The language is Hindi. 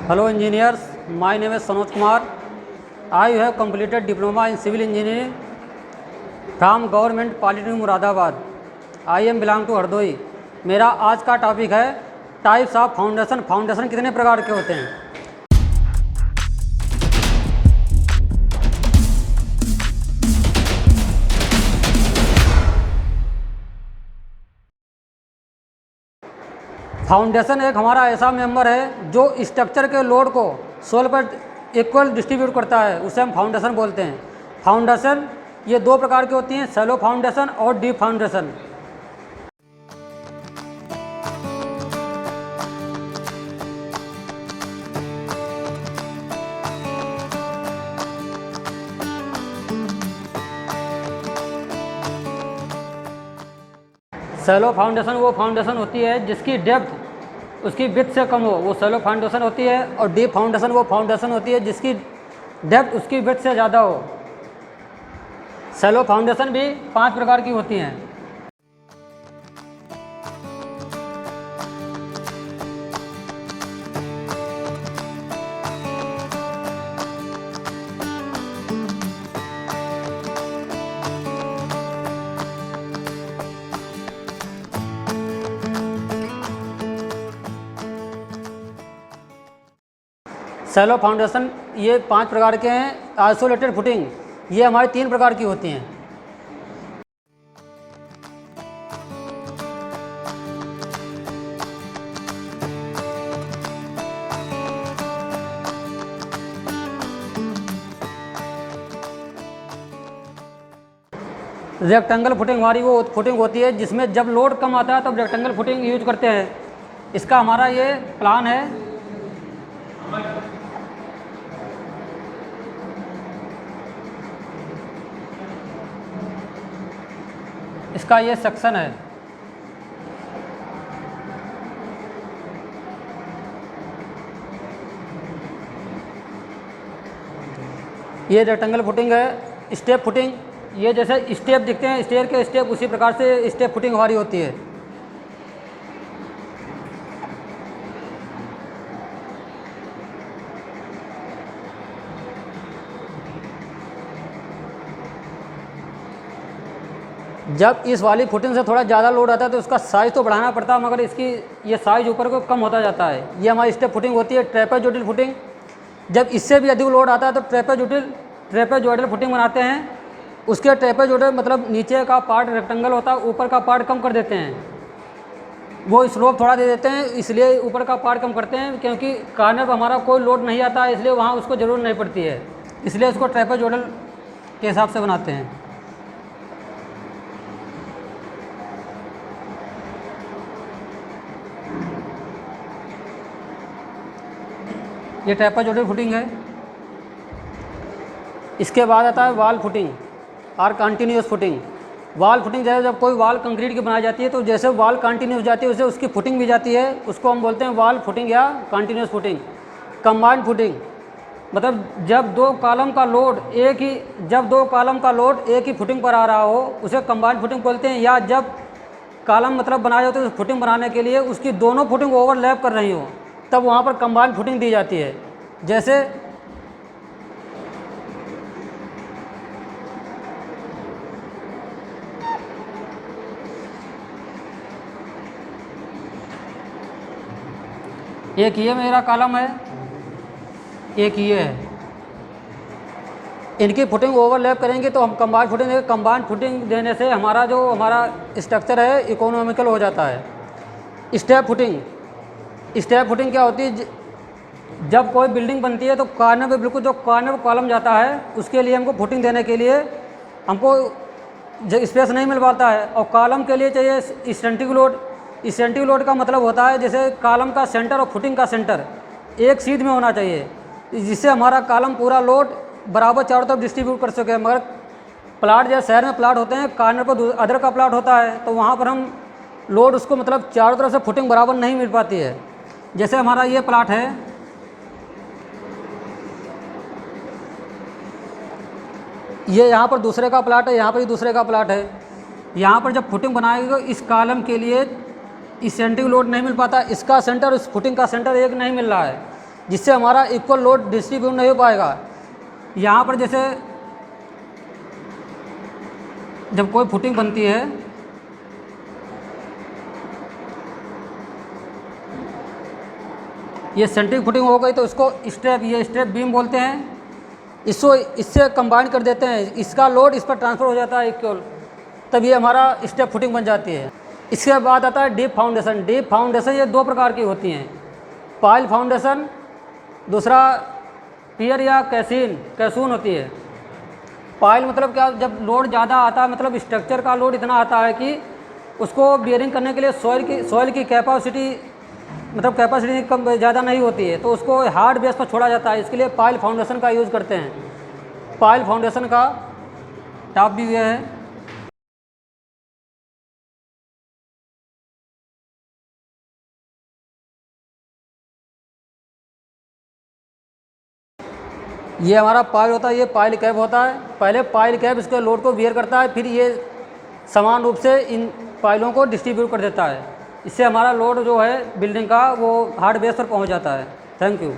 Hello engineers, my name is Sanoj Kumar. I have completed diploma in civil engineering from Government Polytechnic Muradabad. I am belong to Hardoi. मेरा आज का टॉपिक है टाइप्स ऑफ फाउंडेशन. फाउंडेशन कितने प्रकार के होते हैं? फाउंडेशन एक हमारा ऐसा मेंबर है जो स्ट्रक्चर के लोड को सोल पर इक्वल डिस्ट्रीब्यूट करता है, उसे हम फाउंडेशन बोलते हैं. फाउंडेशन ये दो प्रकार की होती हैं, शैलो फाउंडेशन और डीप फाउंडेशन. शैलो फाउंडेशन वो फाउंडेशन होती है जिसकी डेप्थ उसकी विड्थ से कम हो, वो शैलो फाउंडेशन होती है. और डीप फाउंडेशन वो फाउंडेशन होती है जिसकी डेप्थ उसकी विड्थ से ज़्यादा हो. शैलो फाउंडेशन भी 5 प्रकार की होती हैं. शैलो फाउंडेशन ये 5 प्रकार के हैं. आइसोलेटेड फुटिंग ये हमारी 3 प्रकार की होती हैं. रेक्टेंगल फुटिंग हमारी वो फुटिंग होती है जिसमें जब लोड कम आता है तब रेक्टेंगल फुटिंग यूज करते हैं. इसका हमारा ये प्लान है. इसका ये सेक्शन है. ये रेक्टेंगल फुटिंग है. स्टेप फुटिंग ये जैसे स्टेप दिखते हैं स्टेयर के स्टेप, उसी प्रकार से स्टेप फुटिंग हमारी होती है. जब इस वाली फुटिंग से थोड़ा ज़्यादा लोड आता है तो उसका साइज़ तो बढ़ाना पड़ता है, मगर इसकी ये साइज़ ऊपर को कम होता जाता है. ये हमारी स्टेप फुटिंग होती है. ट्रेपेजोइडल फुटिंग जब इससे भी अधिक लोड आता है तो ट्रेपेजोइडल फुटिंग बनाते हैं. उसके ट्रेपेजोइडल मतलब नीचे का पार्ट रेक्टेंगल होता है, ऊपर का पार्ट कम कर देते हैं. वो स्लोप थोड़ा दे देते हैं, इसलिए ऊपर का पार्ट कम करते हैं, क्योंकि कॉर्नर पर हमारा कोई लोड नहीं आता है, इसलिए वहाँ उसको ज़रूरत नहीं पड़ती है, इसलिए उसको ट्रेपेजोइडल के हिसाब से बनाते हैं. ये ट्रेपेजोइडल फुटिंग है. इसके बाद आता है वाल फुटिंग और कंटिन्यूस फुटिंग. वाल फुटिंग जैसे जब कोई वाल कंक्रीट की बनाई जाती है तो जैसे वाल कंटिन्यूस जाती है उससे उसकी फुटिंग भी जाती है, उसको हम बोलते हैं वाल फुटिंग या कंटिन्यूस फुटिंग. कंबाइंड फुटिंग मतलब जब दो कॉलम का लोड एक ही फुटिंग पर आ रहा हो उसे कंबाइंड फुटिंग बोलते हैं. या जब कॉलम मतलब बनाए होते हैं फुटिंग बनाने के लिए उसकी दोनों फुटिंग ओवरलैप कर रही हो तब वहाँ पर कंबाइंड फुटिंग दी जाती है. जैसे एक ये मेरा कॉलम है, एक ये है. इनकी फुटिंग ओवरलैप करेंगे तो हम कंबाइंड फुटिंग देंगे. कंबाइंड फुटिंग देने से हमारा स्ट्रक्चर है इकोनॉमिकल हो जाता है. स्टेप फुटिंग क्या होती है? जब कोई बिल्डिंग बनती है तो कॉर्नर पे बिल्कुल जो कॉर्नर पर कॉलम जाता है उसके लिए हमको फुटिंग देने के लिए हमको स्पेस नहीं मिल पाता है, और कॉलम के लिए चाहिए इसेंट्रिक लोड. इसेंट्रिक लोड का मतलब होता है जैसे कॉलम का सेंटर और फुटिंग का सेंटर एक सीध में होना चाहिए, जिससे हमारा कॉलम पूरा लोड बराबर चारों तरफ डिस्ट्रीब्यूट कर सके. मगर प्लाट जैसे शहर में प्लाट होते हैं, कॉर्नर पर अदर का प्लाट होता है, तो वहाँ पर हम लोड उसको मतलब चारों तरफ से फुटिंग बराबर नहीं मिल पाती है. जैसे हमारा ये प्लाट है, ये यहाँ पर दूसरे का प्लाट है, यहाँ पर ही दूसरे का प्लाट है. यहाँ पर जब फुटिंग बनाएगी तो इस कॉलम के लिए इसेंट्रिक लोड नहीं मिल पाता, इसका सेंटर इस फुटिंग का सेंटर एक नहीं मिल रहा है, जिससे हमारा इक्वल लोड डिस्ट्रीब्यूट नहीं हो पाएगा। यहाँ पर जैसे जब कोई फुटिंग बनती है, ये सेंट्रिक फुटिंग हो गई तो इसको स्ट्रैप, ये स्ट्रैप बीम बोलते हैं, इससे कंबाइन कर देते हैं, इसका लोड इस पर ट्रांसफ़र हो जाता है इक्वल, तब ये हमारा स्टेप फुटिंग बन जाती है। इसके बाद आता है डीप फाउंडेशन। डीप फाउंडेशन ये दो प्रकार की होती हैं, पाइल फाउंडेशन, दूसरा पियर या कैसून होती है। पाइल मतलब क्या, जब लोड ज़्यादा आता है, मतलब स्ट्रक्चर का लोड इतना आता है कि उसको बियरिंग करने के लिए सॉइल की कैपेसिटी, मतलब कैपेसिटी कम ज़्यादा नहीं होती है, तो उसको हार्ड बेस पर छोड़ा जाता है। इसके लिए पाइल फाउंडेशन का यूज़ करते हैं। पाइल फाउंडेशन का टॉप व्यू यह है। ये हमारा पाइल होता है, ये पाइल कैप होता है। पहले पाइल कैप इसके लोड को बियर करता है, फिर ये समान रूप से इन पाइलों को डिस्ट्रीब्यूट कर देता है। इससे हमारा लोड जो है बिल्डिंग का वो हार्ड बेस पर पहुंच जाता है। Thank you.